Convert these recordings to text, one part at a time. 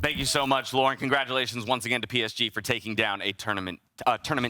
Thank you so much, Lauren. Congratulations once again to PSG for taking down a tournament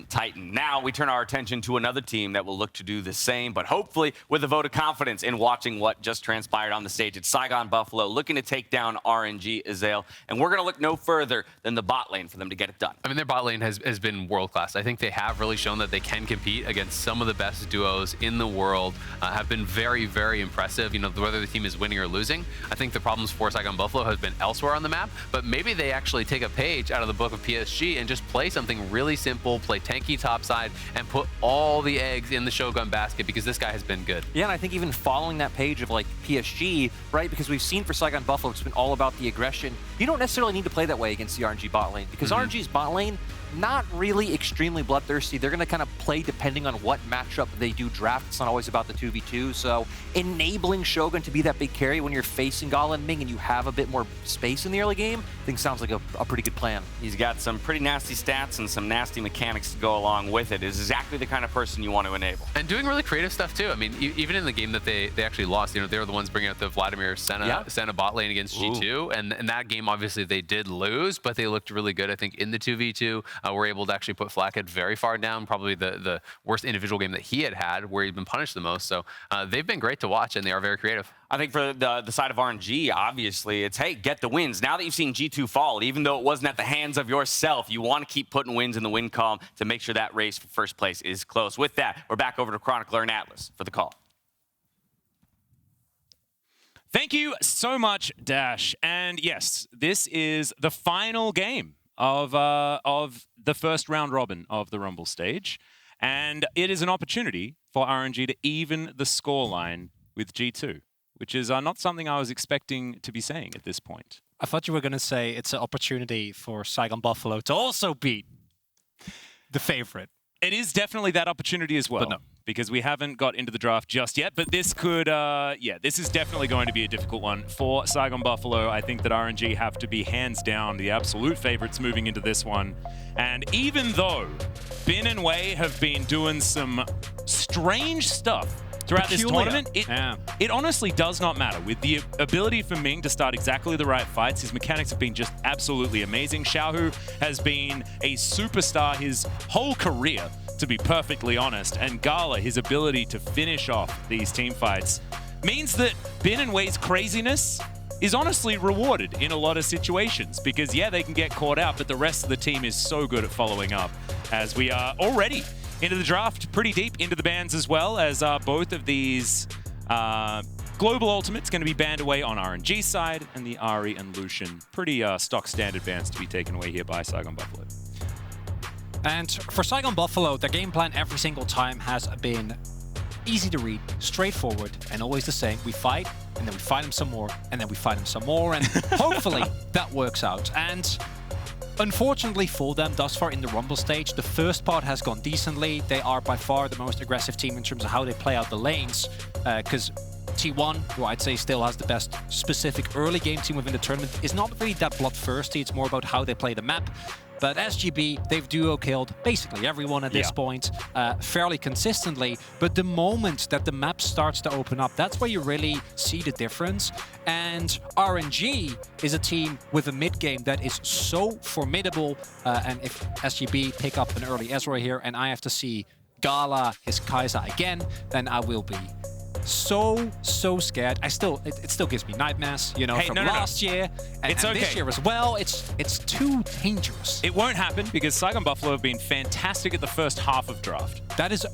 titan. Now we turn our attention to another team that will look to do the same, but hopefully with a vote of confidence in watching what just transpired on the stage. It's Saigon Buffalo looking to take down RNG Azale, and we're going to look no further than the bot lane for them to get it done. I mean, their bot lane has been world-class. I think they have really shown that they can compete against some of the best duos in the world, have been very, very impressive. You know, whether the team is winning or losing, I think the problems for Saigon Buffalo has been elsewhere on the map, but maybe they actually take a page out of the book of PSG and just play something really simple, play tanky topside, and put all the eggs in the Shogun basket because this guy has been good. Yeah, and I think even following that page of like PSG, right, because we've seen for Saigon Buffalo, it's been all about the aggression. You don't necessarily need to play that way against the RNG bot lane because RNG's bot lane, not really extremely bloodthirsty. They're going to kind of play depending on what matchup they do draft. It's not always about the 2v2. So enabling Shogun to be that big carry when you're facing GALA and Ming and you have a bit more space in the early game, I think sounds like a pretty good plan. He's got some pretty nasty stats and some nasty mechanics to go along with it. Is exactly the kind of person you want to enable. And doing really creative stuff too. I mean, even in the game that they actually lost, you know, they were the ones bringing out the Vladimir Senna bot lane against G2. And in that game, obviously they did lose, but they looked really good. I think in the 2v2, were able to actually put FLICKR very far down, probably the worst individual game that he had where he'd been punished the most. So they've been great to watch, and they are very creative. I think for the side of RNG, obviously, it's, hey, get the wins. Now that you've seen G2 fall, even though it wasn't at the hands of yourself, you want to keep putting wins in the win column to make sure that race for first place is close. With that, we're back over to Chronicler and Atlus for the call. Thank you so much, Dash. And yes, this is the final game of the first round robin of the Rumble stage. And it is an opportunity for RNG to even the scoreline with G2, which is not something I was expecting to be saying at this point. I thought you were going to say it's an opportunity for Saigon Buffalo to also beat the favorite. It is definitely that opportunity as well. But no. Because we haven't got into the draft just yet, but this could, this is definitely going to be a difficult one for Saigon Buffalo. I think that RNG have to be hands down the absolute favorites moving into this one. And even though Bin and Wei have been doing some strange stuff throughout this tournament, it honestly does not matter. With the ability for Ming to start exactly the right fights, his mechanics have been just absolutely amazing. Xiaohu has been a superstar his whole career, to be perfectly honest, and GALA, his ability to finish off these team fights, means that Bin and Wei's craziness is honestly rewarded in a lot of situations because, yeah, they can get caught out, but the rest of the team is so good at following up, as we are already into the draft, pretty deep into the bans as well, as both of these global ultimates going to be banned away on RNG side, and the Ahri and Lucian, pretty stock standard bans to be taken away here by Saigon Buffalo. And for Saigon Buffalo, their game plan every single time has been easy to read, straightforward, and always the same. We fight, and then we fight them some more, and then we fight them some more, and hopefully that works out. And unfortunately for them, thus far in the Rumble stage, the first part has gone decently. They are by far the most aggressive team in terms of how they play out the lanes, because T1, who I'd say still has the best specific early game team within the tournament, is not really that bloodthirsty. It's more about how they play the map. But SGB, they've duo killed basically everyone at this point fairly consistently. But the moment that the map starts to open up, that's where you really see the difference. And RNG is a team with a mid game that is so formidable. And if SGB pick up an early Ezra here and I have to see GALA his Kai'Sa again, then I will be so scared. It still gives me nightmares, you know, from last year and this year as well. It's too dangerous. It won't happen because Saigon Buffalo have been fantastic at the first half of draft. That is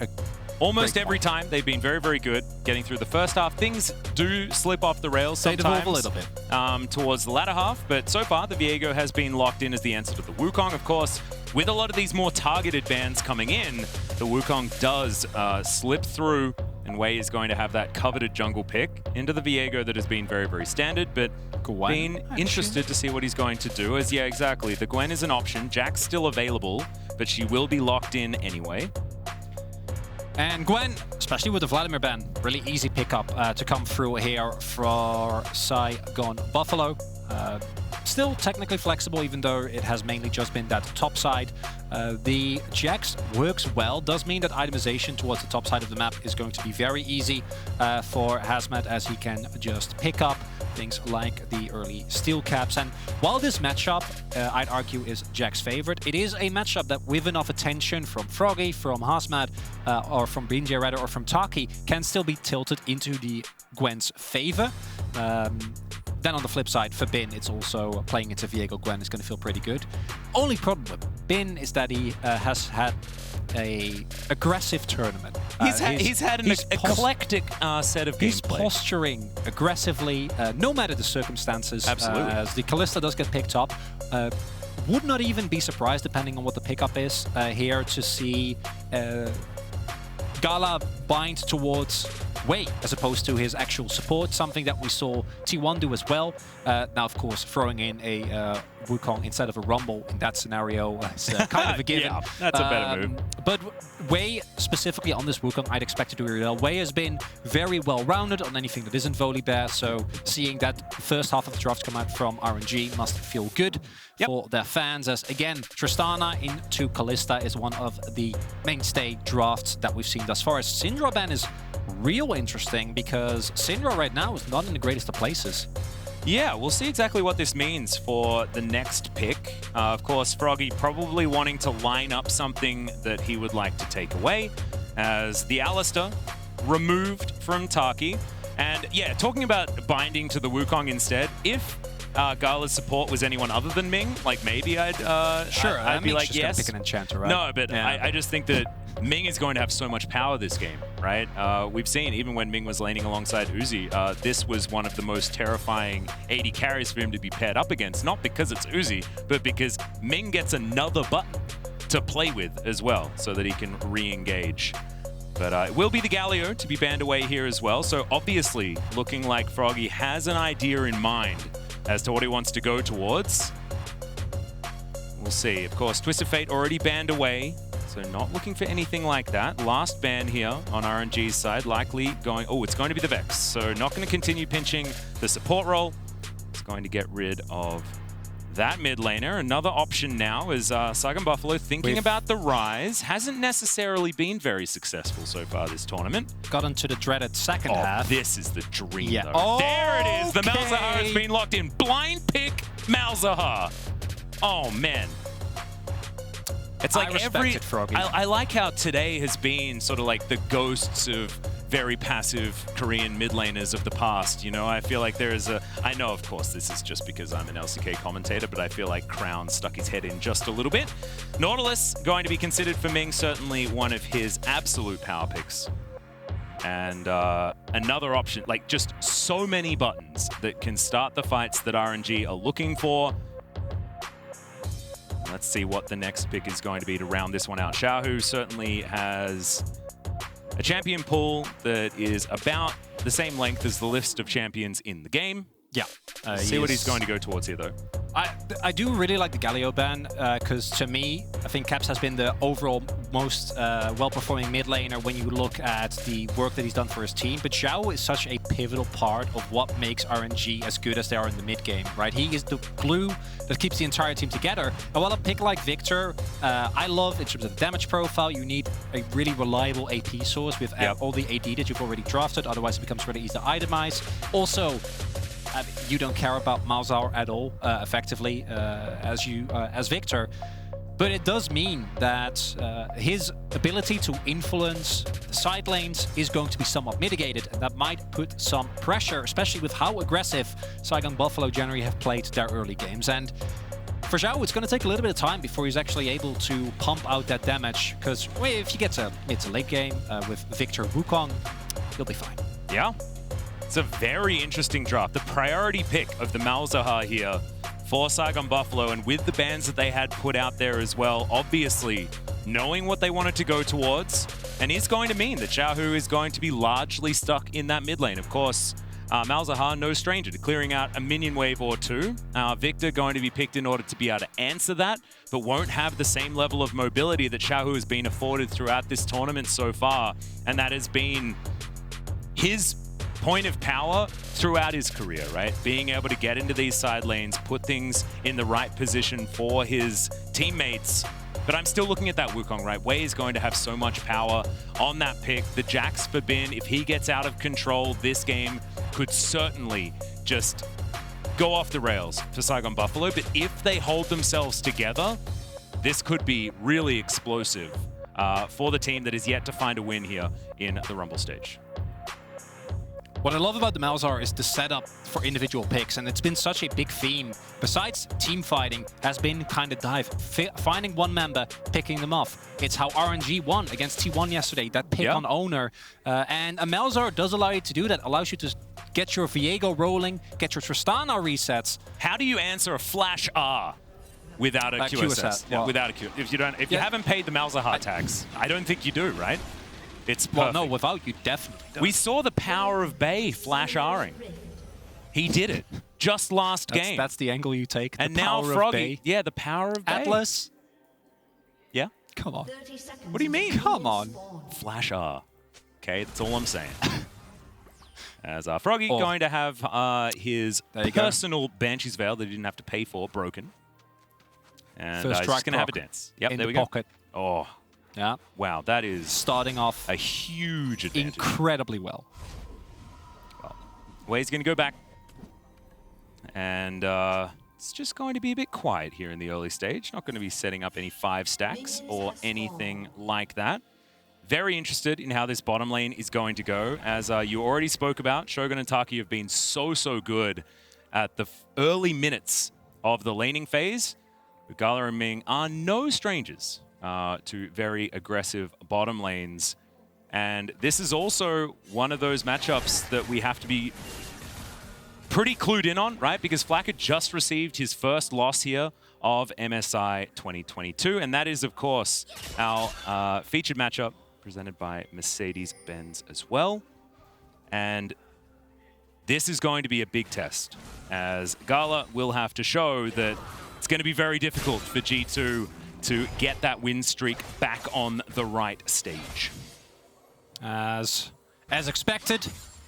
almost every time they've been very, very good getting through the first half. Things do slip off the rails sometimes. They devolve a little bit towards the latter half, but so far the Viego has been locked in as the answer to the Wukong. Of course, with a lot of these more targeted bans coming in, the Wukong does slip through, and Wei is going to have that coveted jungle pick into the Viego that has been very, very standard, but Gwen, been interested to see what he's going to do. As, yeah, exactly. The Gwen is an option. Jack's still available, but she will be locked in anyway. And Gwen, especially with the Vladimir ban, really easy pickup to come through here for Saigon Buffalo. Still technically flexible, even though it has mainly just been that top side. The Jax works well, does mean that itemization towards the top side of the map is going to be very easy for Hasmed, as he can just pick up things like the early steel caps. And while this matchup, I'd argue, is Jack's favorite, it is a matchup that with enough attention from Froggy, from Hasmed, or from BeanJ rather, or from Taki, can still be tilted into the Gwen's favor. Then on the flip side, for Bin, it's also playing into Viego Gwen is going to feel pretty good. Only problem with Bin is that he has had a aggressive tournament. He's had an eclectic set of gameplay. He's posturing aggressively, no matter the circumstances. Absolutely. As the Kalista does get picked up. Would not even be surprised, depending on what the pickup is here, to see GALA bind towards Wei as opposed to his actual support, something that we saw T1 do as well. Now, of course, throwing in a Wukong instead of a Rumble in that scenario is kind of a given. Yeah, that's a better move. But Wei, specifically on this Wukong, I'd expect to do really well. Wei has been very well-rounded on anything that isn't Volibear, so seeing that first half of the draft come out from RNG must feel good for their fans, as, again, Tristana into Kalista is one of the mainstay drafts that we've seen thus far. As Syndra ban is real interesting, because Syndra right now is not in the greatest of places. Yeah, we'll see exactly what this means for the next pick. Of course, Froggy probably wanting to line up something that he would like to take away, as the Alistair removed from Taki. And yeah, talking about binding to the Wukong instead, if GALA's support was anyone other than Ming, like maybe I'd be like, yes. Pick an enchanter, right? No, but yeah. I just think that Ming is going to have so much power this game, right? We've seen, even when Ming was laning alongside Uzi, this was one of the most terrifying AD carries for him to be paired up against, not because it's Uzi, but because Ming gets another button to play with as well, so that he can re-engage. But it will be the Galio to be banned away here as well, so obviously looking like Froggy has an idea in mind as to what he wants to go towards. We'll see. Of course, Twisted Fate already banned away, so not looking for anything like that. Last ban here on RNG's side, likely going... Oh, it's going to be the Vex, so not going to continue pinching the support role. It's going to get rid of that mid laner. Another option now is Saigon Buffalo thinking about the Rise. Hasn't necessarily been very successful so far this tournament. Got into the dreaded second half. This is the dream, though. There it is. The Malzahar has been locked in. Blind pick Malzahar. Oh, man. It's like I like how today has been sort of like the ghosts of very passive Korean mid laners of the past. You know, I feel like there is I know, of course, this is just because I'm an LCK commentator, but I feel like Crown stuck his head in just a little bit. Nautilus going to be considered for Ming, certainly one of his absolute power picks. And another option, like just so many buttons that can start the fights that RNG are looking for. Let's see what the next pick is going to be to round this one out. Xiaohu certainly has a champion pool that is about the same length as the list of champions in the game. Yeah. See what he's going to go towards here, though. I do really like the Galio ban, because to me, I think Caps has been the overall most well-performing mid laner when you look at the work that he's done for his team. But Xiaohu is such a pivotal part of what makes RNG as good as they are in the mid game, right? He is the glue that keeps the entire team together. And while a pick like Viktor, I love in terms of damage profile, you need a really reliable AP source with all the AD that you've already drafted, otherwise it becomes really easy to itemize. Also, you don't care about Malzahar at all, effectively, as Viktor. But it does mean that his ability to influence the side lanes is going to be somewhat mitigated, and that might put some pressure, especially with how aggressive Saigon Buffalo generally have played their early games. And for Xiaohu, it's going to take a little bit of time before he's actually able to pump out that damage, because if he gets a late game with Viktor Wukong, he'll be fine. Yeah. It's a very interesting draft. The priority pick of the Malzahar here for Saigon Buffalo, and with the bans that they had put out there as well, obviously knowing what they wanted to go towards, and is going to mean that Xiaohu is going to be largely stuck in that mid lane. Of course, Malzahar, no stranger to clearing out a minion wave or two. Viktor going to be picked in order to be able to answer that, but won't have the same level of mobility that Xiaohu has been afforded throughout this tournament so far, and that has been his point of power throughout his career, right? Being able to get into these side lanes, put things in the right position for his teammates, But I'm still looking at that Wukong, right? Wei is going to have so much power on that pick. The Jax for Bin, if he gets out of control, this game could certainly just go off the rails for Saigon Buffalo. But if they hold themselves together, this could be really explosive for the team that is yet to find a win here in the Rumble stage. What I love about the Malzahar is the setup for individual picks, and it's been such a big theme. Besides team fighting, has been kind of dive, finding one member, picking them off. It's how RNG won against T1 yesterday, that pick on owner. And a Malzahar does allow you to do that, allows you to get your Viego rolling, get your Tristana resets. How do you answer a flash R without a QSS? Well, without a Q. If you haven't paid the Malzahar tax, I don't think you do, right? It's perfect. Well, no, without you definitely don't. We saw the power of Bay flash R-ing. He did it just last game. That's the angle you take. And the now power Froggy. of Bay. Yeah, the power of Bay. Atlus. Yeah? Come on. What do you mean? Come on. Flash R. Okay, that's all I'm saying. As Froggy going to have his personal Banshee's Veil that he didn't have to pay for broken. And he's just going to have a dance. Yep, in there the we go. pocket. Oh, yeah. Wow, that is starting off a huge advantage. Incredibly well. Well, Wei's going to go back. And it's just going to be a bit quiet here in the early stage. Not going to be setting up any 5 stacks or anything like that. Very interested in how this bottom lane is going to go. As you already spoke about, Shogun and Taki have been so good at the early minutes of the laning phase. But GALA and Ming are no strangers to very aggressive bottom lanes. And this is also one of those matchups that we have to be pretty clued in on, right? Because FLICKR just received his first loss here of MSI 2022. And that is, of course, our featured matchup presented by Mercedes-Benz as well. And this is going to be a big test, as GALA will have to show that it's going to be very difficult for G2 to get that win streak back on the right stage. As expected,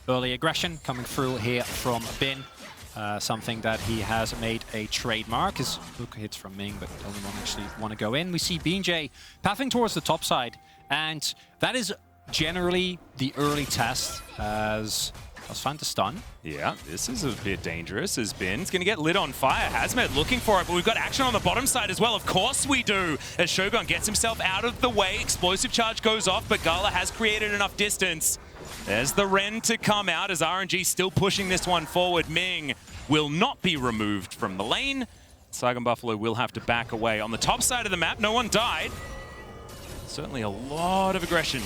early aggression coming through here from Bin. Something that he has made a trademark. His hook hits from Ming, but doesn't actually want to go in. We see BeanJ pathing towards the top side, and that is generally the early test, as I was found to stun. Yeah, this is a bit dangerous as Bin's going to get lit on fire. Hasmed looking for it, but we've got action on the bottom side as well. Of course we do, as Shogun gets himself out of the way. Explosive charge goes off, but GALA has created enough distance. There's the Ren to come out as RNG still pushing this one forward. Ming will not be removed from the lane. Saigon Buffalo will have to back away. On the top side of the map, no one died. Certainly a lot of aggression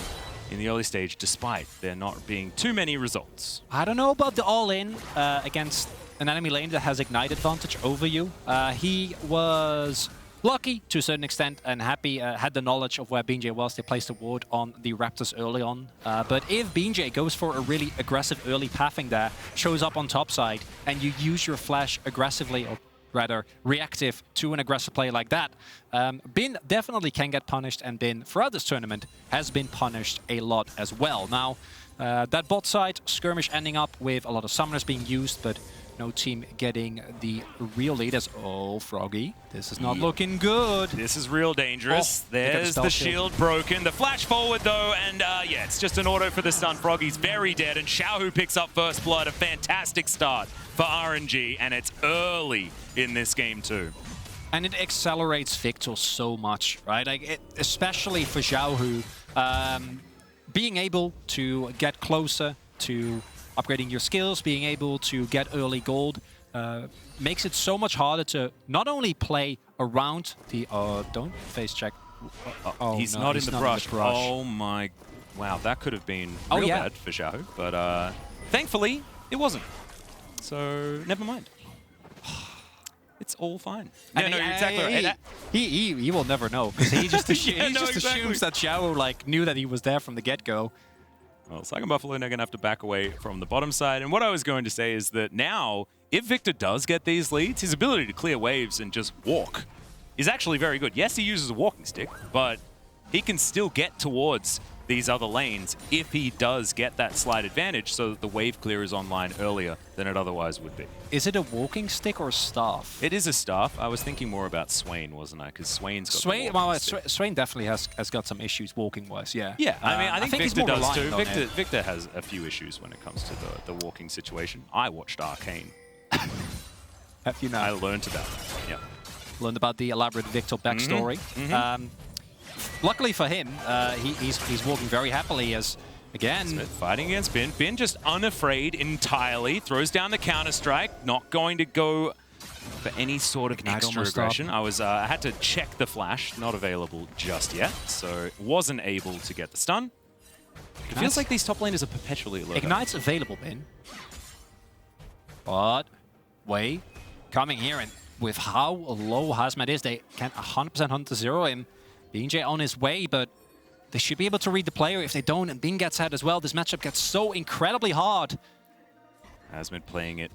in the early stage, despite there not being too many results. I don't know about the all-in against an enemy lane that has Ignite advantage over you. He was lucky to a certain extent and happy, had the knowledge of where BeanJ was. They placed a ward on the Raptors early on. But if BeanJ goes for a really aggressive early pathing there, shows up on top side, and you use your flash aggressively, or rather reactive to an aggressive play like that, Bin definitely can get punished, and Bin throughout this tournament has been punished a lot as well. Now, that bot side skirmish ending up with a lot of summoners being used, but no team getting the real lead as, oh, Froggy, this is not looking good. This is real dangerous. There's the shield broken. The flash forward though, and yeah, it's just an auto for the stun. Froggy's very dead, and Xiaohu picks up first blood. A fantastic start for RNG, and it's early in this game too. And it accelerates Viktor so much, right? Like especially for Xiaohu, being able to get closer to upgrading your skills, being able to get early gold, makes it so much harder to not only play around the... don't face check. He's not in the brush. Oh my... Wow, that could have been real bad for Xiaohu, but thankfully it wasn't. So never mind. It's all fine. Yeah, no, you're exactly right. He will never know, because he just, assumes that Xiaohu like knew that he was there from the get-go. Well, Saigon Buffalo are going to have to back away from the bottom side. And what I was going to say is that now, if Viktor does get these leads, his ability to clear waves and just walk is actually very good. Yes, he uses a walking stick, but he can still get towards these other lanes if he does get that slight advantage so that the wave clear is online earlier than it otherwise would be. Is it a walking stick or a staff? It is a staff. I was thinking more about Swain, wasn't I? Because Swain's got Swain, the walking well, stick. Swain definitely has got some issues walking-wise, yeah. Yeah, I mean, I think he's Viktor more does too. reliant on it. Viktor has a few issues when it comes to the walking situation. I watched Arcane. Have you I now learned about that. Yeah. learned about the elaborate Viktor backstory? Luckily for him, he's walking very happily as, again... Smith fighting against Bin. Bin just unafraid entirely. Throws down the counter-strike. Not going to go for any sort of Ignite extra almost aggression. I had to check the flash. Not available just yet. So wasn't able to get the stun. It feels like these top laners are perpetually low. Ignite's available, Bin. But Wei coming here, and with how low Hasmed is, they can 100% hunt to zero him. BeanJ on his way, but they should be able to read the player. If they don't, and Bing gets out as well, this matchup gets so incredibly hard. Hasmed playing it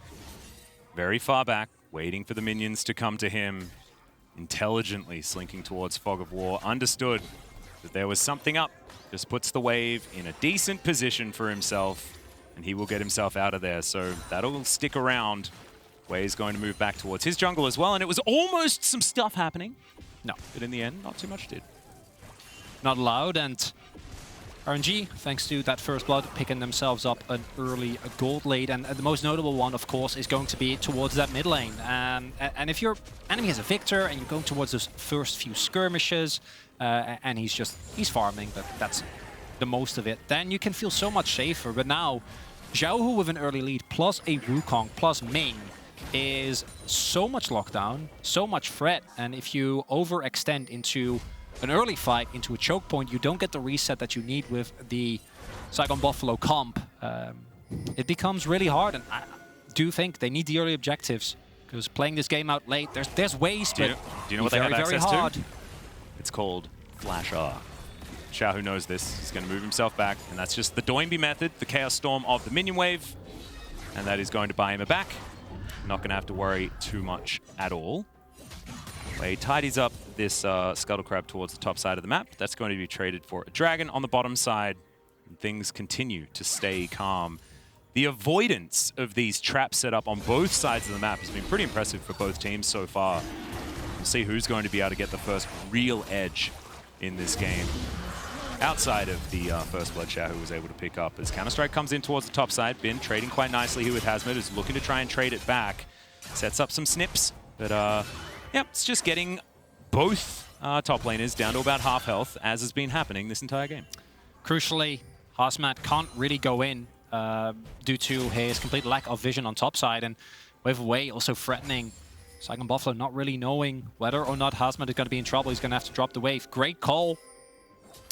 very far back, waiting for the minions to come to him, intelligently slinking towards Fog of War. Understood that there was something up. Just puts the wave in a decent position for himself, and he will get himself out of there. So that'll stick around. Wei's going to move back towards his jungle as well, and it was almost some stuff happening. No. But in the end, not too much did. Not allowed, and RNG, thanks to that first blood, picking themselves up an early gold lead. And the most notable one, of course, is going to be towards that mid lane. And if your enemy has a Viktor and you're going towards those first few skirmishes, and he's farming, but that's the most of it, then you can feel so much safer. But now, Xiaohu with an early lead, plus a Wukong, plus Ming, is so much lockdown, so much threat, and if you overextend into an early fight, into a choke point, you don't get the reset that you need with the Saigon Buffalo comp. It becomes really hard, and I do think they need the early objectives, because playing this game out late, there's ways, Do but you know what they have very access hard. to? It's called FLICKR. Xiaohu knows this. He's going to move himself back, and that's just the Doinby method, the Chaos Storm of the minion wave, and that is going to buy him a back. Not going to have to worry too much at all. He tidies up this Scuttle Crab towards the top side of the map. That's going to be traded for a dragon on the bottom side. And things continue to stay calm. The avoidance of these traps set up on both sides of the map has been pretty impressive for both teams so far. We'll see who's going to be able to get the first real edge in this game. Outside of the first blood Xiaohu was able to pick up as Counter-Strike comes in towards the top side. Bin trading quite nicely here with Hasmed, who's looking to try and trade it back. Sets up some snips, but yeah, it's just getting both top laners down to about half health, as has been happening this entire game. Crucially, Hasmed can't really go in due to his complete lack of vision on top side, and with Wei also threatening Saigon Buffalo, not really knowing whether or not Hasmed is going to be in trouble. He's going to have to drop the wave. Great call,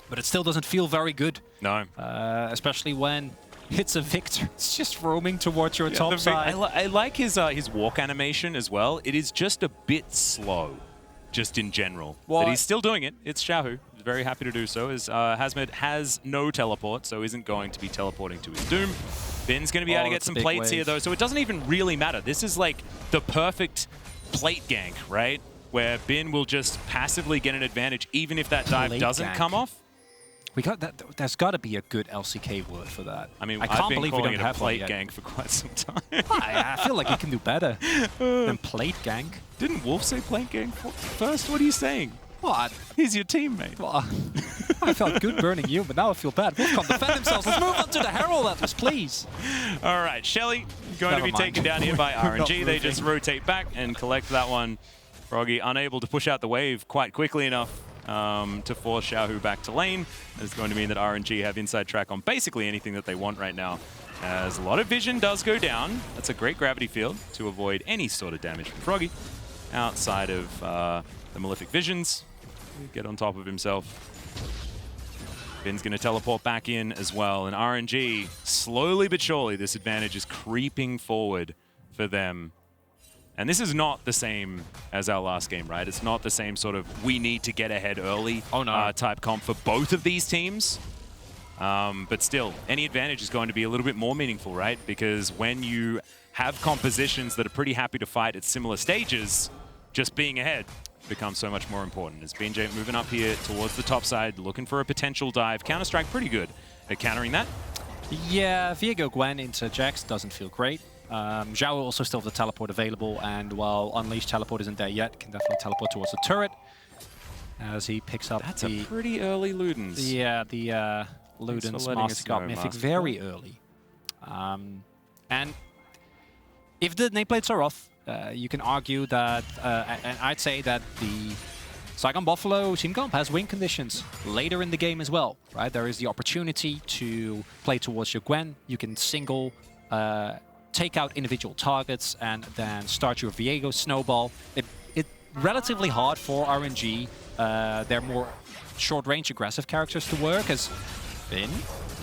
but it still doesn't feel very good. No. Especially when it's a Viktor. It's just roaming towards your top side. I like his walk animation as well. It is just a bit slow, just in general. But he's still doing it. It's Xiaohu. He's very happy to do so, as Hasmed has no teleport, so isn't going to be teleporting to his doom. Bin's going to be able to get some plates here, though, so it doesn't even really matter. This is like the perfect plate gank, right? Where Bin will just passively get an advantage, even if that dive doesn't come off. We got that. There's got to be a good LCK word for that. I mean, I can't I've been believe we calling don't it a have plate one yet. gank for quite some time. I feel like we can do better than plate gank. Didn't Wolf say plate gank first? What are you saying? What? He's your teammate. Well, I felt good burning you, but now I feel bad. Wukong defend themselves. Let's move on to the Herald, Atlus, please. All right, Shelly going to be taken down here by RNG. They just rotate back and collect that one. Froggy unable to push out the wave quite quickly enough to force Xiaohu back to lane. It's going to mean that RNG have inside track on basically anything that they want right now, as a lot of vision does go down. That's a great gravity field to avoid any sort of damage from Froggy. Outside of the Malefic Visions, get on top of himself. Bin's going to teleport back in as well, and RNG, slowly but surely, this advantage is creeping forward for them. And this is not the same as our last game, right? It's not the same sort of we need to get ahead early type comp for both of these teams. But still, any advantage is going to be a little bit more meaningful, right? Because when you have compositions that are pretty happy to fight at similar stages, just being ahead becomes so much more important. As BeanJ moving up here towards the top side, looking for a potential dive. Counter-Strike pretty good at countering that. Yeah, Viego Gwen into Jax doesn't feel great. Xiaohu also still have the teleport available, and while Unleashed teleport isn't there yet, can definitely teleport towards the turret as he picks up That's a pretty early Ludens. Yeah, the Ludens Master Guard Mythic very early. And if the nameplates are off, you can argue that, and I'd say that the Saigon Buffalo team comp has win conditions later in the game as well, right? There is the opportunity to play towards your Gwen. You can single, take out individual targets, and then start your Viego snowball. It's relatively hard for RNG. They're more short-range aggressive characters to work as Bin.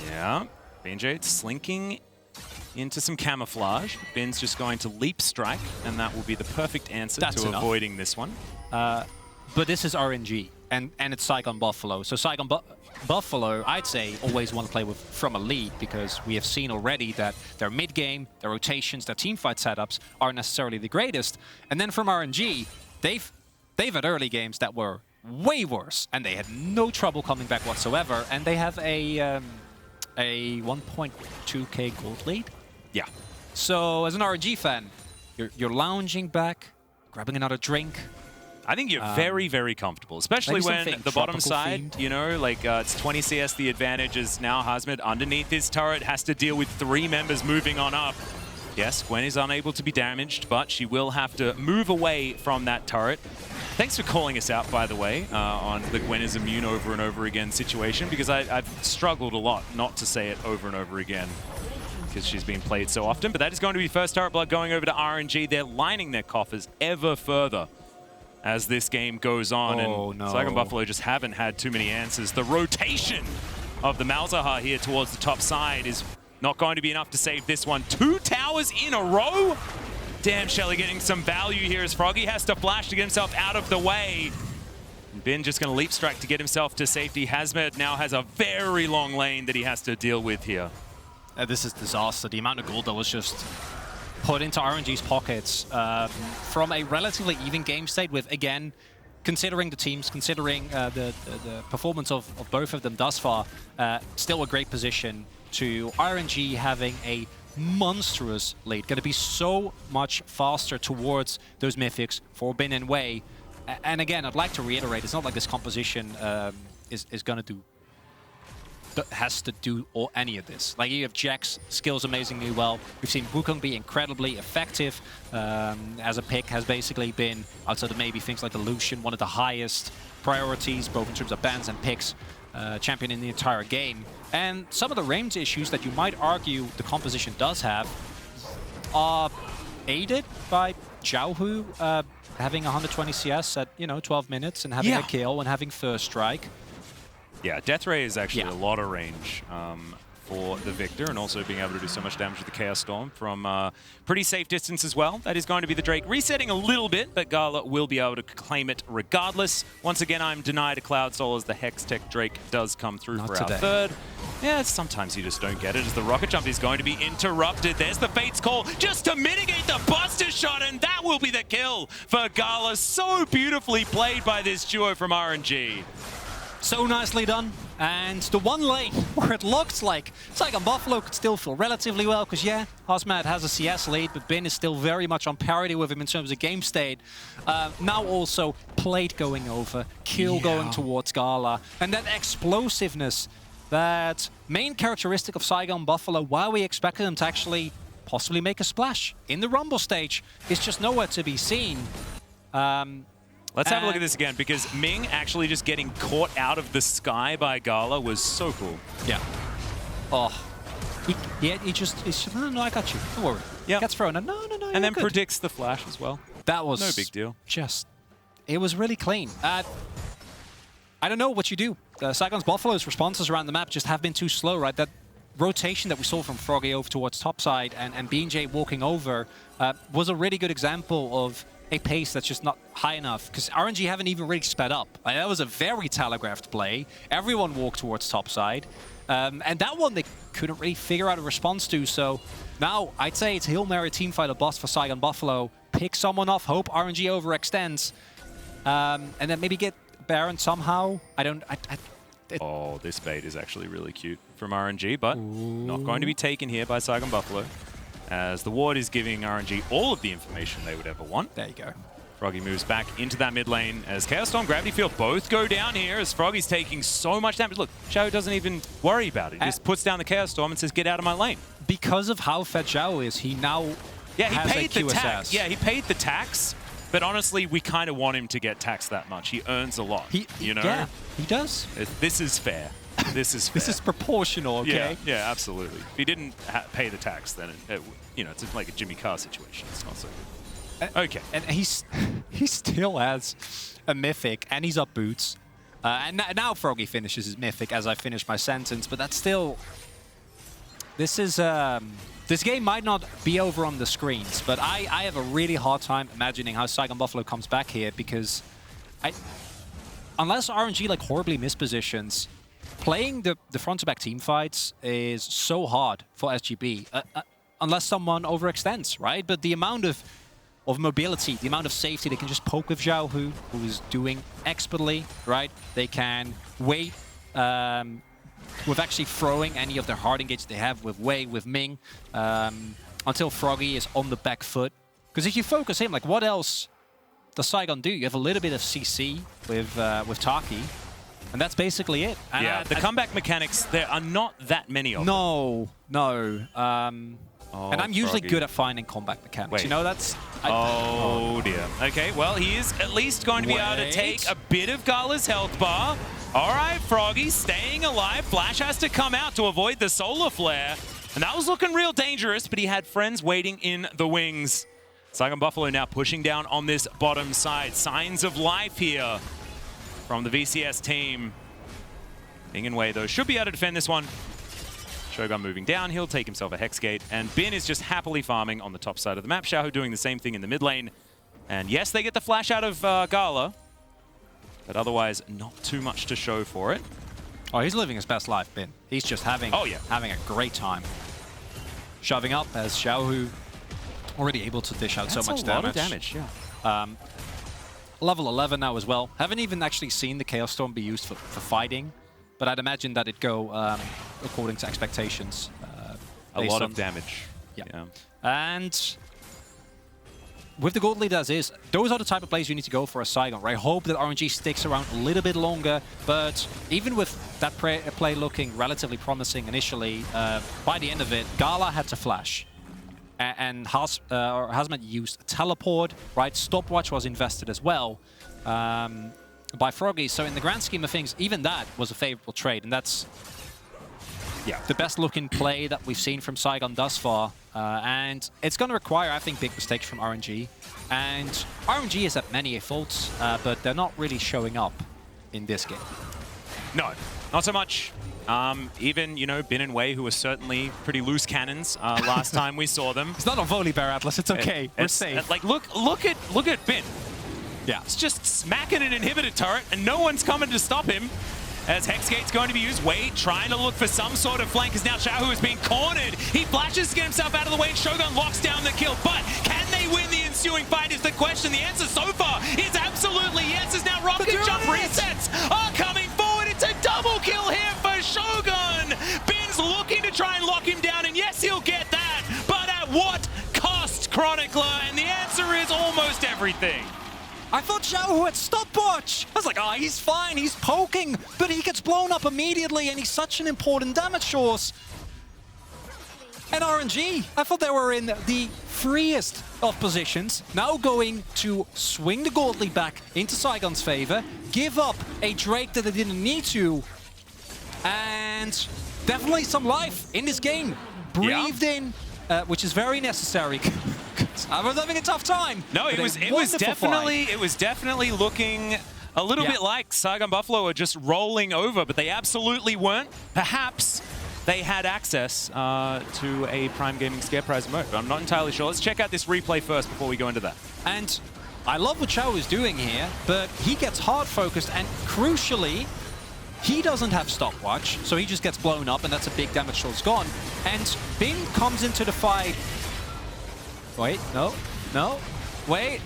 Yeah, BeanJ slinking into some camouflage. Bin's just going to leap strike, and that will be the perfect answer to avoiding this one. But this is RNG, and it's Saigon Buffalo. So Saigon Buffalo, I'd say, always want to play with from a lead, because we have seen already that their mid-game, their rotations, their teamfight setups aren't necessarily the greatest. And then from RNG, they've had early games that were way worse, and they had no trouble coming back whatsoever. And they have a 1.2k gold lead. Yeah. So as an RNG fan, you're lounging back, grabbing another drink. I think you're very, very comfortable, especially when the bottom side, themed. you know, like it's 20 CS, the advantage is now Hasmed underneath his turret, has to deal with 3 members moving on up. Yes, Gwen is unable to be damaged, but she will have to move away from that turret. Thanks for calling us out, by the way, on the Gwen is immune over and over again situation, because I've struggled a lot not to say it over and over again, because she's been played so often. But that is going to be first turret blood going over to RNG. They're lining their coffers ever further as this game goes on. Saigon Buffalo just haven't had too many answers. The rotation of the Malzahar here towards the top side is not going to be enough to save this one. 2 towers in a row? Damn, Shelly getting some value here as Froggy has to flash to get himself out of the way. And Bin just going to leap strike to get himself to safety. Hasmed now has a very long lane that he has to deal with here. This is disaster. The amount of gold that was just put into RNG's pockets from a relatively even game state with, again, considering the teams, considering the performance of both of them thus far, still a great position, to RNG having a monstrous lead. Going to be so much faster towards those mythics for Bin and Wei. And again, I'd like to reiterate, it's not like this composition is going to do has to do any of this. Like, you have Jax skills amazingly well. We've seen Wukong be incredibly effective as a pick, has basically been, outside of maybe things like the Lucian, one of the highest priorities, both in terms of bans and picks, champion in the entire game. And some of the range issues that you might argue the composition does have are aided by Xiaohu having 120 CS at, 12 minutes and having a kill and having first strike. Yeah, Death Ray is actually a lot of range for the Viktor, and also being able to do so much damage with the Chaos Storm from pretty safe distance as well. That is going to be the Drake resetting a little bit, but GALA will be able to claim it regardless. Once again, I'm denied a Cloud Soul as the Hex Tech Drake does come through for our third. Yeah, sometimes you just don't get it as the rocket jump is going to be interrupted. There's the Fate's Call just to mitigate the Buster Shot, and that will be the kill for GALA. So beautifully played by this duo from RNG. So nicely done. And the one lane where it looks like Saigon Buffalo could still feel relatively well, because Hasmed has a CS lead, but Bin is still very much on parity with him in terms of game state. Now also plate going over, kill going towards GALA, and that explosiveness, that main characteristic of Saigon Buffalo, while we expected them to actually possibly make a splash in the Rumble stage, is just nowhere to be seen. Let's have a look at this again, because Ming actually just getting caught out of the sky by GALA was so cool. Yeah. Oh. He just, no, I got you. Don't worry. Yeah. Gets thrown. No, and then predicts the flash as well. That was no big deal. It was really clean. I don't know what you do. Saigon's Buffalo's responses around the map just have been too slow, right? That rotation that we saw from Froggy over towards topside and BeanJ walking over was a really good example of a pace that's just not high enough, because RNG haven't even really sped up. Like, that was a very telegraphed play. Everyone walked towards topside. And that one they couldn't really figure out a response to. So now I'd say it's Hail Mary teamfight or bust for Saigon Buffalo. Pick someone off, hope RNG overextends. and then maybe get Baron somehow. Oh, this bait is actually really cute from RNG, but not going to be taken here by Saigon Buffalo, as the ward is giving RNG all of the information they would ever want. There you go. Froggy moves back into that mid lane as Chaos Storm, Gravity Field both go down here as Froggy's taking so much damage. Look, Xiaohu doesn't even worry about it. He just puts down the Chaos Storm and says, get out of my lane. Because of how fed Xiaohu is, he now has he paid a QSS. the tax. Yeah, he paid the tax. But honestly, we kind of want him to get taxed that much. He earns a lot, you know? Yeah, he does. This is fair. This is fair. This is proportional, okay? Yeah, absolutely. If he didn't pay the tax, then, it's like a Jimmy Carr situation. It's not so good. Okay. And he still has a Mythic, and he's up boots. And now Froggy finishes his Mythic as I finish my sentence, but that's still... This is... This game might not be over on the screens, but I have a really hard time imagining how Saigon Buffalo comes back here, because unless RNG like horribly mispositions, playing the front-to-back team fights is so hard for SGB, unless someone overextends, right? But the amount of mobility, the amount of safety, they can just poke with Xiaohu, who is doing expertly, right? They can wait with actually throwing any of their hard engage they have with Wei, with Ming, until Froggy is on the back foot. Because if you focus him, like, what else does Saigon do? You have a little bit of CC with Taki, and that's basically it. And yeah, the comeback mechanics, there are not that many of them. No. And I'm usually good at finding combat mechanics. Wait. You know, that's... Oh dear. Okay, well, he is at least going to be able to take a bit of GALA's health bar. All right, Froggy staying alive. Flash has to come out to avoid the solar flare. And that was looking real dangerous, but he had friends waiting in the wings. Saigon Buffalo now pushing down on this bottom side. Signs of life here from the VCS team. Ming and Wei, though, should be able to defend this one. Shogun moving down, he'll take himself a Hex Gate, and Bin is just happily farming on the top side of the map. Xiaohu doing the same thing in the mid lane. And yes, they get the flash out of GALA, but otherwise not too much to show for it. Oh, he's living his best life, Bin. He's just having a great time. Shoving up as Xiaohu already able to dish out so much damage. That's a lot of damage, yeah. Level 11 now as well. Haven't even actually seen the Chaos Storm be used for fighting, but I'd imagine that it'd go according to expectations. A lot of damage. Yeah. And with the gold lead as is, those are the type of plays you need to go for a Saigon, right? Hope that RNG sticks around a little bit longer, but even with that play looking relatively promising initially, by the end of it, GALA had to flash. And Hasmed used a teleport, right? Stopwatch was invested as well by Froggy. So in the grand scheme of things, even that was a favorable trade, and that's the best looking play that we've seen from Saigon thus far. And it's going to require, I think, big mistakes from RNG. And RNG has had many faults, but they're not really showing up in this game. No, not so much. Even, Bin and Wei, who were certainly pretty loose cannons last time we saw them. It's not on volley bear, Atlus. It's okay. We're safe. Like, look at Bin. Yeah. It's just smacking an inhibitor turret, and no one's coming to stop him. As Hexgate's going to be used, Wei trying to look for some sort of flank, as now Xiaohu is being cornered. He flashes to get himself out of the way, and Shogun locks down the kill. But can they win the ensuing fight is the question. The answer so far is absolutely yes, as now rocket jump resets are coming forward. It's a double kill here for Shogun. Bin's looking to try and lock him down, and yes, he'll get that. But at what cost, Chronicler? And the answer is almost everything. I thought Xiaohu had stopwatch. I was like, he's fine, he's poking, but he gets blown up immediately, and he's such an important damage source. And RNG, I thought they were in the freest of positions, now going to swing the gold lead back into Saigon's favor, give up a Drake that they didn't need to, and definitely some life in this game. Breathed in, which is very necessary. I was having a tough time. No, it was definitely looking a little bit like Saigon Buffalo are just rolling over, but they absolutely weren't. Perhaps they had access to a Prime Gaming Scare Prize mode, but I'm not entirely sure. Let's check out this replay first before we go into that. And I love what Xiaohu is doing here, but he gets hard focused, and crucially, he doesn't have stopwatch, so he just gets blown up, and that's a big damage source gone. And Bin comes into the fight. Wait, no, wait.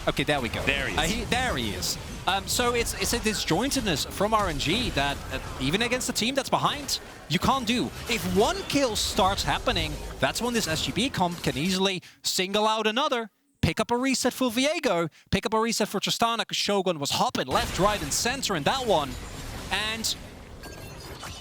Okay, there we go. There he is. There he is. So it's a disjointedness from RNG that even against a team that's behind, you can't do. If one kill starts happening, that's when this SGB comp can easily single out another, pick up a reset for Viego, pick up a reset for Tristana, because Shogun was hopping left, right, and center in that one. And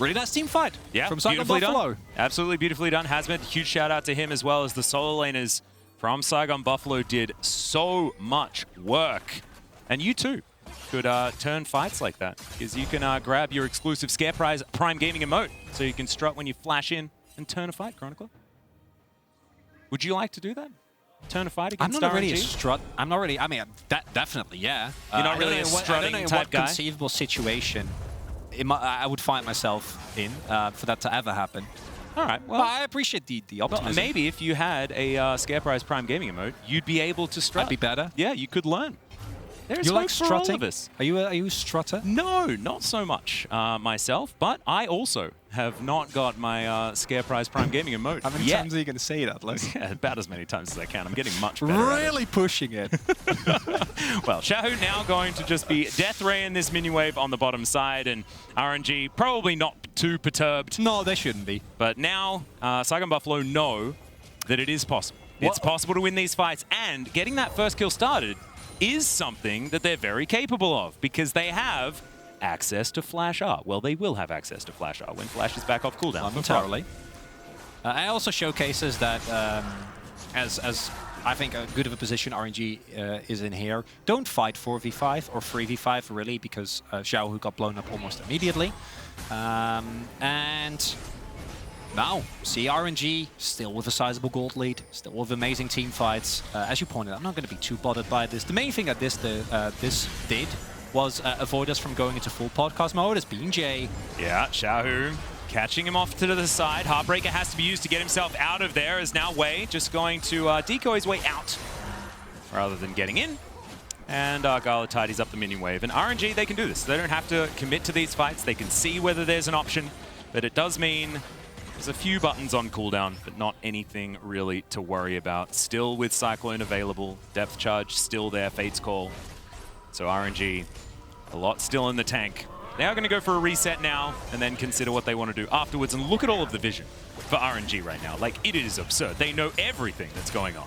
really nice team fight from Saigon Buffalo. Done. Absolutely beautifully done. Hasmed, huge shout out to him as well as the solo laners from Saigon Buffalo did so much work. And you too could turn fights like that, because you can grab your exclusive Scare Prize Prime Gaming emote, so you can strut when you flash in and turn a fight, Chronicler. Would you like to do that? Turn a fight against RNG? I'm not really a strut. I'm not really, I mean, definitely, yeah. You're not really a strutting I don't know type what guy? conceivable situation I would find myself in for that to ever happen. All right, well, But I appreciate the optimism. well, maybe if you had a Scare Prize Prime Gaming emote, you'd be able to strut. That'd be better. Yeah, you could learn. There's You hope like for all strutting? of us. Are you a strutter? No, not so much myself, but I also have not got my Scare Prize Prime Gaming emote yet. are you going to say that, Les? Yeah, about as many times as I can. I'm getting much better at it. Really pushing it. Well, Xiaohu now going to just be Death Ray in this mini wave on the bottom side, and RNG probably not too perturbed. No, they shouldn't be. But now Saigon Buffalo know that it is possible. It's possible to win these fights, and getting that first kill started is something that they're very capable of, because they have access to Flash R. Well, they will have access to Flash R when Flash is back off cooldown. Momentarily. It also showcases that as I think a good of a position RNG is in here, don't fight 4v5 or 3v5 really, because Xiaohu got blown up almost immediately. And now, see RNG still with a sizable gold lead, still with amazing team fights. As you pointed out, I'm not going to be too bothered by this. The main thing that this did was avoid us from going into full podcast mode as BeanJ. Yeah, Xiaohu catching him off to the side. Heartbreaker has to be used to get himself out of there, as now Wei just going to decoy his way out rather than getting in. And GALA tidies up the mini wave. And RNG, they can do this. They don't have to commit to these fights. They can see whether there's an option, but it does mean there's a few buttons on cooldown, but not anything really to worry about. Still with Cyclone available, Depth Charge still there, Fate's Call. So RNG, a lot still in the tank. They are going to go for a reset now, and then consider what they want to do afterwards. And look at all of the vision for RNG right now. Like, it is absurd. They know everything that's going on.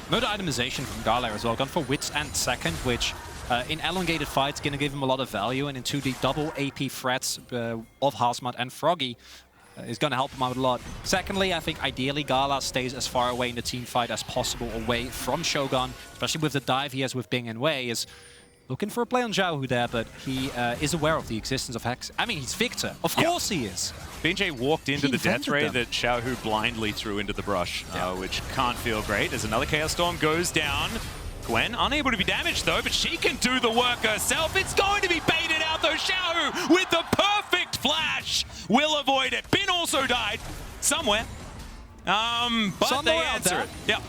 Mode itemization from GALA as well, gone for Wits and Second, which in elongated fights going to give him a lot of value, and into the double AP threats of Hasmed and Froggy, is going to help him out a lot. Secondly, I think ideally GALA stays as far away in the team fight as possible, away from Shogun, especially with the dive he has with Bing and Wei. Is looking for a play on Xiaohu there, but he is aware of the existence of Hex. I mean, he's Viktor. Of course he is. BeanJ walked into the death ray them. that Xiaohu blindly threw into the brush, which can't feel great as another Chaos Storm goes down. Gwen unable to be damaged though, but she can do the work herself. It's going to be baited out though. Xiaohu with the perfect flash will avoid it. Bin also died somewhere, but Somewhere they out answer there. it. Yep.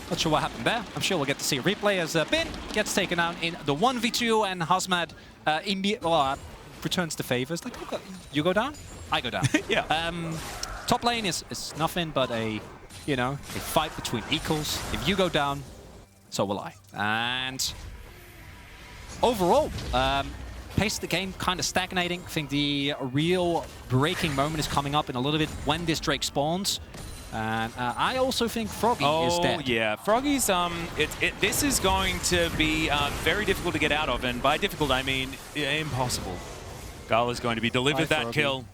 Not sure what happened there. I'm sure we'll get to see a replay as Bin gets taken out in the 1v2, and Hasmed returns the favors. Like, you go down, I go down. Yeah. Top lane is nothing but a fight between equals. If you go down, so will I. And overall, pace of the game kind of stagnating. I think the real breaking moment is coming up in a little bit when this Drake spawns. And I also think Froggy is dead. Oh, yeah. Froggy's, this is going to be very difficult to get out of. And by difficult, I mean impossible. GALA's going to be delivered that Froggy. kill.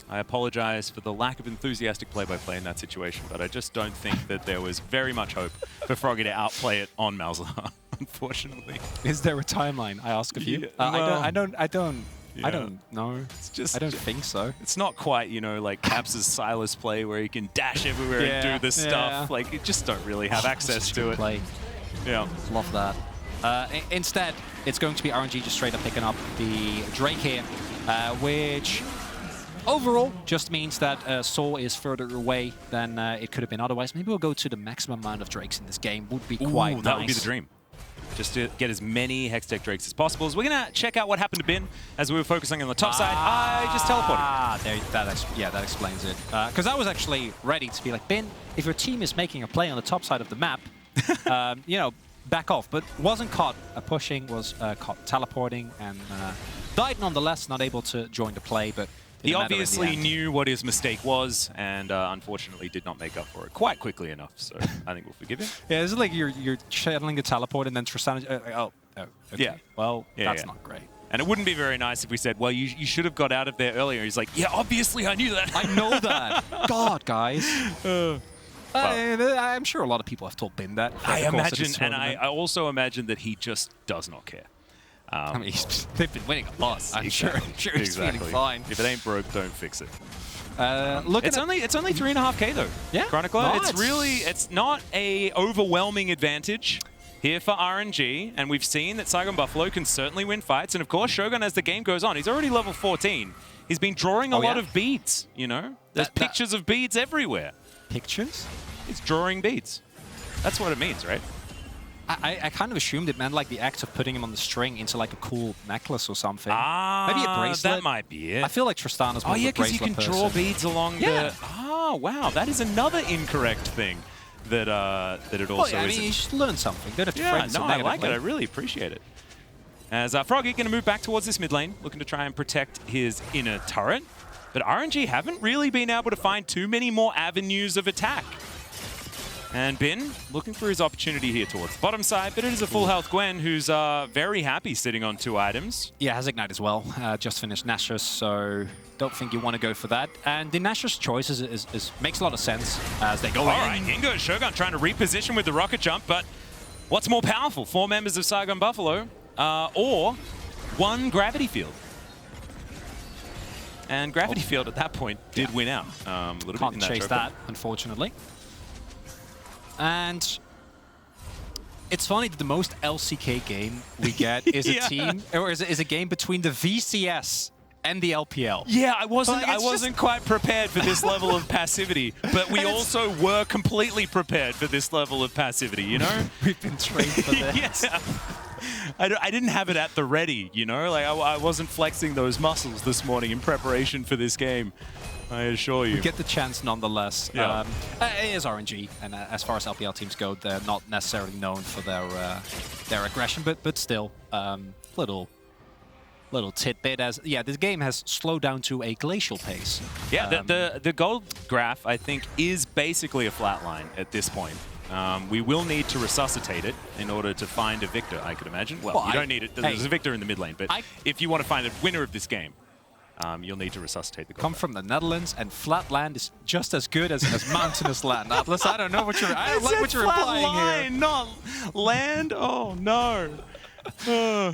I apologize for the lack of enthusiastic play-by-play in that situation, but I just don't think that there was very much hope for Froggy to outplay it on Malzahar, unfortunately. Is there a timeline? I ask of you. Yeah, I don't Yeah. I don't know. It's just, I don't think so. It's not quite, like Caps' Silas play where he can dash everywhere and do this stuff. Like, you just don't really have access to it. Play. Yeah. Love that. Instead, it's going to be RNG just straight up picking up the Drake here, which overall just means that Saw is further away than it could have been otherwise. Maybe we'll go to the maximum amount of Drakes in this game. Would be quite nice. That would be the dream. Just to get as many Hextech Drakes as possible. So we're going to check out what happened to Bin as we were focusing on the top side. I just teleported. That explains it. Because I was actually ready to be like, Bin, if your team is making a play on the top side of the map, back off, but wasn't caught pushing, was caught teleporting, and died nonetheless, not able to join the play, but he obviously knew what his mistake was, and unfortunately did not make up for it quite quickly enough, so I think we'll forgive him. Yeah, it's like you're channeling a teleport, and then Tristana... okay. Yeah. Well, that's not great. And it wouldn't be very nice if we said, well, you should have got out of there earlier. He's like, yeah, obviously I knew that. I know that. God, guys. I'm sure a lot of people have told Ben that. I imagine, and I also imagine that he just does not care. I mean, they've been winning a lot. I'm sure he's feeling fine. If it ain't broke, don't fix it. It's only 3.5k though. Yeah, Chronicler. No, it's not a overwhelming advantage here for RNG, and we've seen that Saigon Buffalo can certainly win fights. And of course, Shogun, as the game goes on, he's already level 14. He's been drawing a lot of beads. You know, there's pictures of beads everywhere. Pictures? It's drawing beads. That's what it means, right? I kind of assumed it meant like the act of putting him on the string into like a cool necklace or something. Maybe a bracelet. That might be it. I feel like Tristana's more yeah, because you can draw beads along the... Oh, wow. That is another incorrect thing that it also I is. mean, you should learn something. You don't have to frame it I like it. I really appreciate it. As Froggy going to move back towards this mid lane, looking to try and protect his inner turret. But RNG haven't really been able to find too many more avenues of attack. And Ben looking for his opportunity here towards the bottom side, but it is a full health Gwen who's very happy sitting on 2 items. Yeah, has Ignite as well. Just finished Nashus, so don't think you want to go for that. And the Nashus choice makes a lot of sense as they go in. All right, in goes Shogun trying to reposition with the rocket jump, but what's more powerful, 4 members of Saigon Buffalo or 1 gravity field? And gravity field at that point did win out a little Can't bit in chase that, unfortunately. And it's funny that the most LCK game we get is a team, or is a game between the VCS and the LPL. Yeah, I wasn't quite prepared for this level of passivity, but we also were completely prepared for this level of passivity, you know? We've been trained for this. Yeah. I didn't have it at the ready, you know? Like I wasn't flexing those muscles this morning in preparation for this game. I assure you. We get the chance nonetheless. Yeah. It is RNG, and as far as LPL teams go, they're not necessarily known for their aggression, but still, little tidbit as this game has slowed down to a glacial pace. Yeah, the gold graph I think is basically a flat line at this point. We will need to resuscitate it in order to find a Viktor, I could imagine. Well, you don't need it. There's a Viktor in the mid lane, but if you want to find a winner of this game, you'll need to resuscitate the gold. Come from the Netherlands, and flat land is just as good as mountainous land. Atlus, I don't know what you're. I like what you're implying here. Not land. Oh no.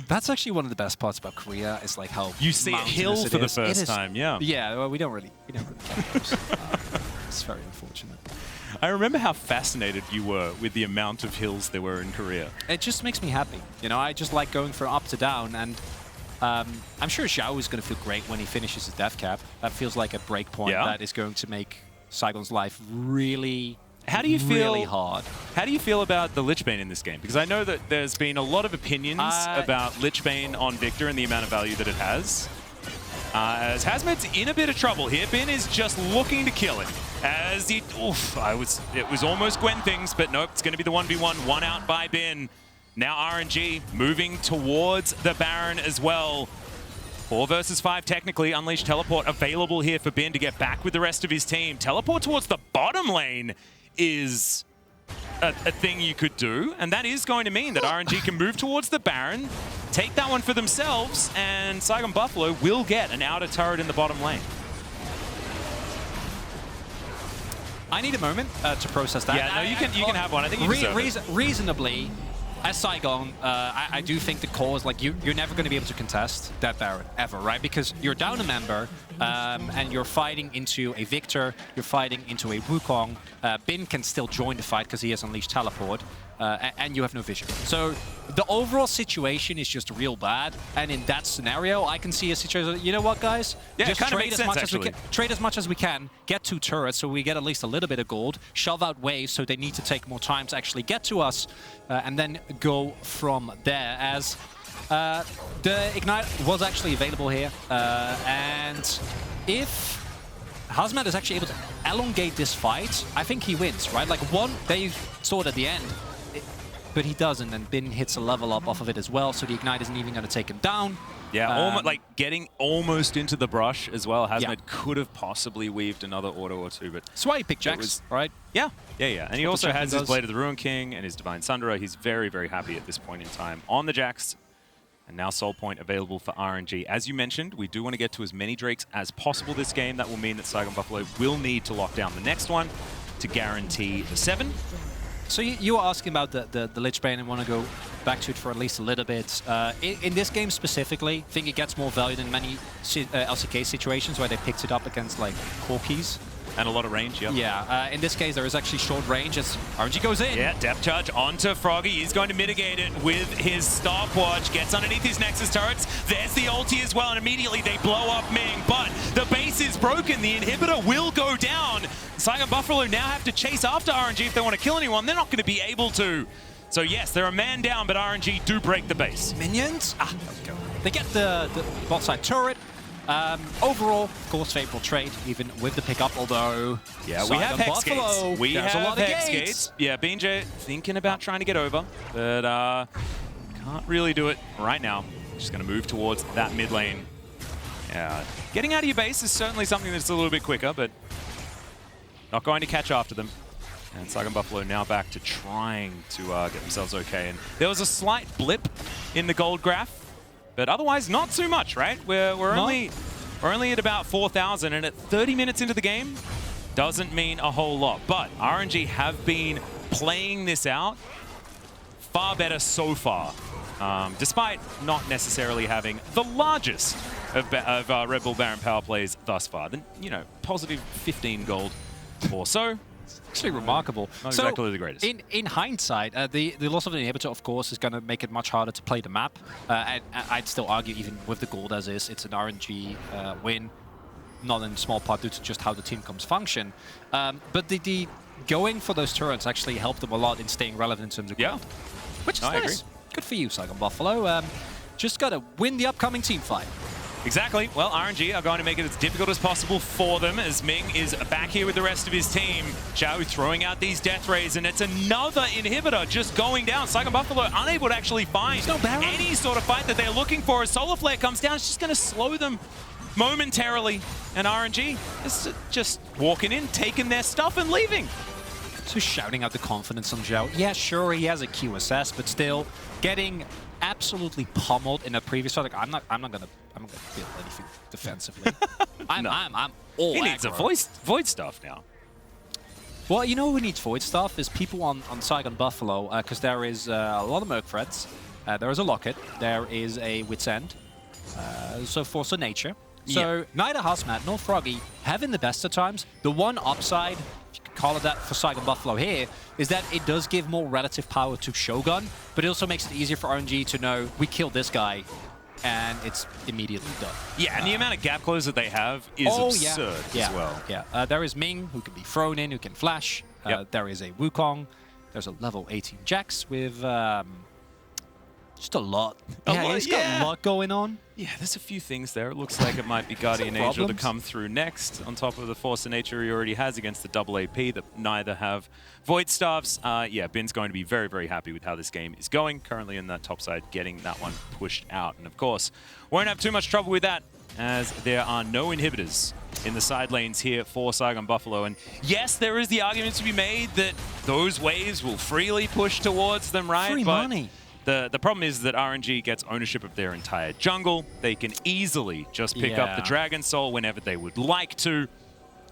That's actually one of the best parts about Korea. Is like how you see a hill for the first time. Yeah. Yeah. Well, we don't really get those. It's very unfortunate. I remember how fascinated you were with the amount of hills there were in Korea. It just makes me happy. You know, I just like going from up to down, and I'm sure Xiaohu is going to feel great when he finishes his death cap. That feels like a break point that is going to make Saigon's life really, really hard. How do you feel about the Lich Bane in this game? Because I know that there's been a lot of opinions about Lich Bane on Viktor and the amount of value that it has. As Hasmed's in a bit of trouble here, Ben is just looking to kill it. As he, it was almost Gwen things, but nope, it's going to be the 1v1, 1 out by Ben. Now RNG moving towards the Baron as well. 4 versus 5 technically. Unleashed Teleport available here for Ben to get back with the rest of his team. Teleport towards the bottom lane is a thing you could do, and that is going to mean that RNG can move towards the Baron, take that one for themselves, and Saigon Buffalo will get an outer turret in the bottom lane. I need a moment to process that. Yeah, no, you can have one. I think you deserve it. Reasonably, as Saigon, I do think the core is like you're never going to be able to contest that Baron ever, right? Because you're down a member, and you're fighting into a Viktor, you're fighting into a Wukong. Bin can still join the fight because he has Unleashed Teleport, and you have no vision. So the overall situation is just real bad. And in that scenario, I can see a situation. You know what, guys? Yeah, just trade as much as we actually. can. Trade as much as we can. Get 2 turrets so we get at least a little bit of gold. Shove out waves so they need to take more time to actually get to us, and then go from there. As the Ignite was actually available here, and if Hasmed is actually able to elongate this fight, I think he wins, right? Like they saw it at the end. but he doesn't, and Bin hits a level up off of it as well, so the Ignite isn't even going to take him down. Yeah, almost, like getting almost into the brush as well. Hasmed Yeah. could have possibly weaved another auto or two, but That's why he picked Jax, right? yeah. And he what also the has champion his does. Blade of the Ruin King and his Divine Sunderer. He's very, very happy at this point in time on the Jax. And now Soul Point available for RNG. As you mentioned, we do want to get to as many Drakes as possible this game. That will mean that Saigon Buffalo will need to lock down the next one to guarantee the 7. So you were asking about the Lich Bane and want to go back to it for at least a little bit. In this game specifically, I think it gets more value than many LCK situations where they picked it up against like Corkies. And a lot of range, yep. Yeah, in this case there is actually short range as RNG goes in. Yeah, depth charge onto Froggy. He's going to mitigate it with his stopwatch. Gets underneath his Nexus turrets. There's the ulti as well, and immediately they blow up Ming. But the base is broken. The inhibitor will go down. Saigon Buffalo now have to chase after RNG if they want to kill anyone. They're not going to be able to. So yes, they're a man down, but RNG do break the base. Minions. They get the bot side turret. Overall, of course, favorable trade, even with the pickup, although... Yeah, we have Hex Gates. We There's have a lot of Hex gates. Gates. Yeah, BeanJ thinking about trying to get over, but can't really do it right now. Just going to move towards that mid lane. Yeah, getting out of your base is certainly something that's a little bit quicker, but not going to catch after them. And Saigon Buffalo now back to trying to get themselves okay. And there was a slight blip in the gold graph, but otherwise not too much, right? We're only at about 4,000, and at 30 minutes into the game, doesn't mean a whole lot. But RNG have been playing this out far better so far, despite not necessarily having the largest of Red Bull Baron power plays thus far. Then, you know, positive 15 gold or so. Actually remarkable. Not So, exactly the greatest. In hindsight, the loss of the inhibitor, of course, is going to make it much harder to play the map. And I'd still argue, even with the gold as is, it's an RNG win, not in small part due to just how the team comes function. But the going for those turrets actually helped them a lot in staying relevant in terms of gold. Which is I nice. agree. Good for you, Saigon Buffalo. Just got to win the upcoming team fight. Exactly. Well, RNG are going to make it as difficult as possible for them as Ming is back here with the rest of his team. Xiaohu throwing out these death rays, and it's another inhibitor just going down. Saigon Buffalo unable to actually find any sort of fight that they're looking for. As Solar Flare comes down, it's just going to slow them momentarily. And RNG is just walking in, taking their stuff and leaving. So shouting out the confidence on Xiao. Yeah, sure, he has a QSS, but still getting absolutely pummeled in a previous fight. Like, I'm not gonna feel anything defensively. I'm all He needs a aggro. void stuff now. Well, you know who needs void stuff is people on Saigon Buffalo, because there is a lot of Merc threats. There is a Locket. There is a Wit's End. So Force of Nature. So neither Hasmed nor Froggy having the best of times. The one upside, if you could call it that, for Saigon Buffalo here, is that it does give more relative power to Shogun, but it also makes it easier for RNG to know we killed this guy, and it's immediately done. Yeah, and the amount of gap close that they have is absurd as well. Yeah, there is Ming, who can be thrown in, who can flash. There is a Wukong. There's a level 18 Jax with just a lot. He's got a lot going on. Yeah, there's a few things there. It looks like it might be Guardian Angel to come through next, on top of the Force of Nature he already has against the double AP that neither have Void Staffs. Yeah, Ben's going to be very, very happy with how this game is going. Currently in that top side, getting that one pushed out. And of course, won't have too much trouble with that, as there are no inhibitors in the side lanes here for Saigon Buffalo. And yes, there is the argument to be made that those waves will freely push towards them, right? Free money. The problem is that RNG gets ownership of their entire jungle. They can easily just pick up the Dragon Soul whenever they would like to.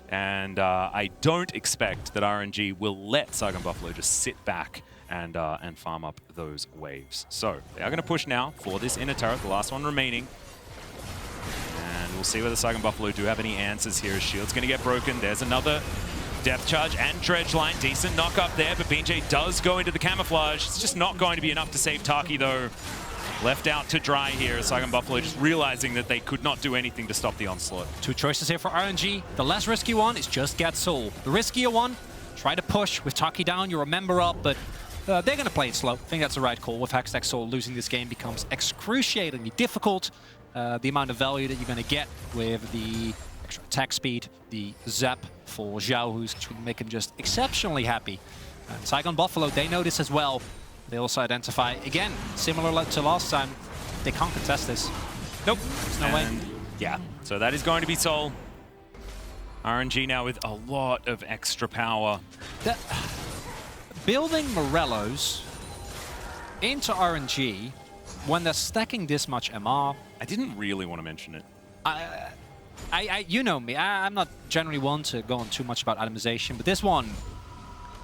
And I don't expect that RNG will let Saigon Buffalo just sit back and farm up those waves. So they are going to push now for this inner turret, the last one remaining. And we'll see whether Saigon Buffalo do have any answers here. His shield's going to get broken. There's another Depth Charge and Dredge Line. Decent knock up there, but BeanJ does go into the camouflage. It's just not going to be enough to save Taki, though. Left out to dry here. Saigon Buffalo just realizing that they could not do anything to stop the onslaught. Two choices here for RNG. The less risky one is just get Soul. The riskier one, try to push with Taki down. You're a member up, but they're going to play it slow. I think that's the right call. With Hextech Soul, losing this game becomes excruciatingly difficult. The amount of value that you're going to get with the extra attack speed, the zap for Xiaohu, who's going to make him just exceptionally happy. And Saigon Buffalo, they know this as well. They also identify, again, similar to last time, they can't contest this. Nope. There's no way. Yeah, so that is going to be Sol. RNG now with a lot of extra power. Building Morellos into RNG when they're stacking this much MR. I didn't really want to mention it. You know me, I'm not generally one to go on too much about itemization, but this one,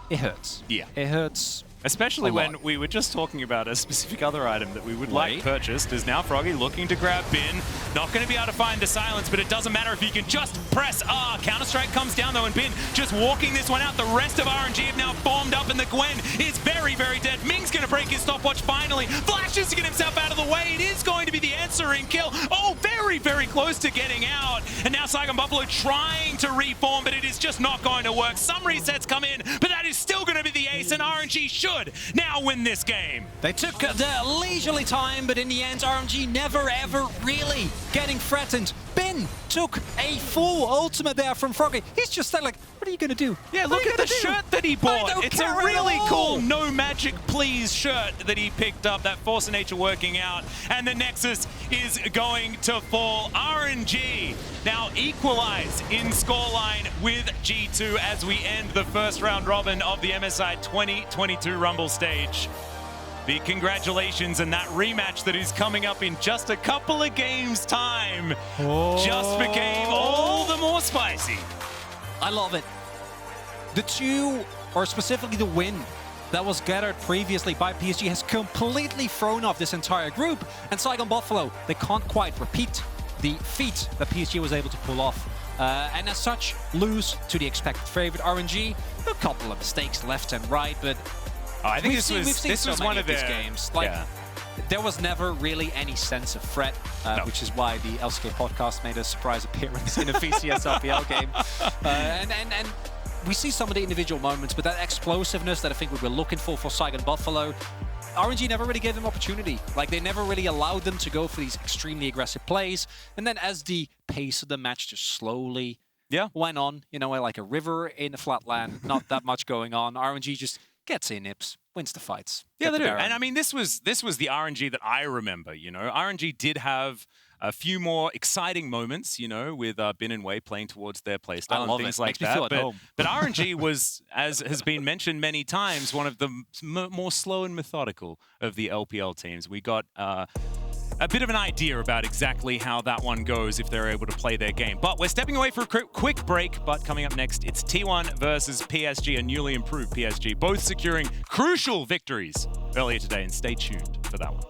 it hurts. Yeah. It hurts. Especially when we were just talking about a specific other item that we would like purchased. Is now Froggy looking to grab Bin. Not going to be able to find the silence, but it doesn't matter if you can just press R. Counter-Strike comes down though, and Bin just walking this one out. The rest of RNG have now formed up, and the Gwen is very, very dead. Ming's going to break his stopwatch finally. Flashes to get himself out of the way. It is going to be the answering kill. Oh, very, very close to getting out. And now Saigon Buffalo trying to reform, but it is just not going to work. Some resets come in, but that is still going to be the ace, and RNG should now win this game. They took their leisurely time, but in the end, RNG never ever really getting threatened. Bin took a full ultimate there from Froggy. He's just like, what are you going to do? Yeah, look at the shirt that he bought. It's a really cool No Magic Please shirt that he picked up. That Force of Nature working out. And the Nexus is going to fall. RNG now equalize in scoreline with G2 as we end the first round robin of the MSI 2022 Rumble stage. Big congratulations, and that rematch that is coming up in just a couple of games' time just became all the more spicy. I love it. The two, or specifically the win that was gathered previously by PSG, has completely thrown off this entire group, and Saigon Buffalo, they can't quite repeat the feat that PSG was able to pull off. And as such, lose to the expected favorite RNG. A couple of mistakes left and right, but I think we've seen one of these games. Like, there was never really any sense of threat, which is why the LCK podcast made a surprise appearance in a VCS LPL game. And we see some of the individual moments, but that explosiveness that I think we were looking for Saigon Buffalo, RNG never really gave them opportunity. Like, they never really allowed them to go for these extremely aggressive plays. And then as the pace of the match just slowly went on, you know, like a river in a flat land, not that much going on, RNG just gets in nips, wins the fights. Yeah, they do. And I mean, this was the RNG that I remember, you know. RNG did have a few more exciting moments, you know, with Bin and Wei playing towards their playstyle and things like that. But RNG was, as has been mentioned many times, one of the more slow and methodical of the LPL teams. We got a bit of an idea about exactly how that one goes if they're able to play their game. But we're stepping away for a quick break, but coming up next, it's T1 versus PSG, a newly improved PSG, both securing crucial victories earlier today, and stay tuned for that one.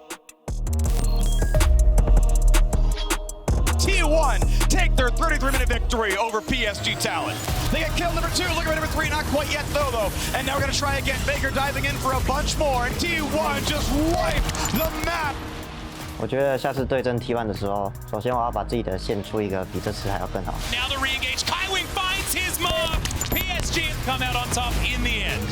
T1 take their 33-minute victory over PSG Talent. They get kill number 2, look at number 3, not quite yet though. And now we're gonna try again. Baker diving in for a bunch more, and T1 just wiped the map. 我觉得下次对阵 T1 的时候，首先我要把自己的线出一个比这次还要更好。 Now the re-engage, Kaiwing finds his mark. PSG have come out on top in the end.